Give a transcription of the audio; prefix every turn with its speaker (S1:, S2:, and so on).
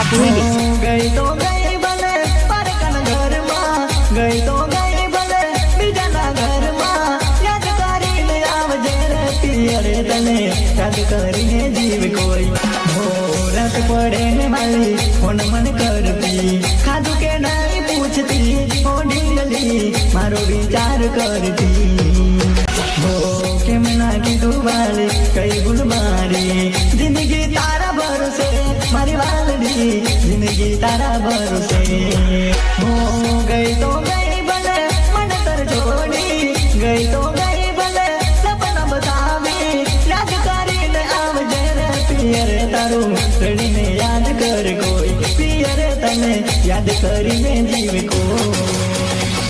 S1: ભૂલી
S2: ગઈ તો ગઈ ભલે પરકન ઘરમાં ગઈ તો ગઈ ભલે બીજાના ઘરમાં યાદ કરીને આવજે રે પિયરે તને યાદ કરીને જીવ કોઈ રાત પડે ને મારી ફોન મન કરતી ખાધું કે નહીં પૂછતી ઓ ઢીંગલી મારો વિચાર કરતી કેમ ના કીધું વાલી કઈ ભૂલ મારી જિંદગી તારા ભરોસે મારી વાલડી જિંદગી તારા ભરોસે ગઈ તો ગઈ ભલે મને તર છોડી ગઈ તો ગઈ ભલે સપના બતાવી યાદ કરીને આવજે રે પિયરે તારું રડીને યાદ કર કોઈ પિયરે તને યાદ કરીને જીવ કોઈ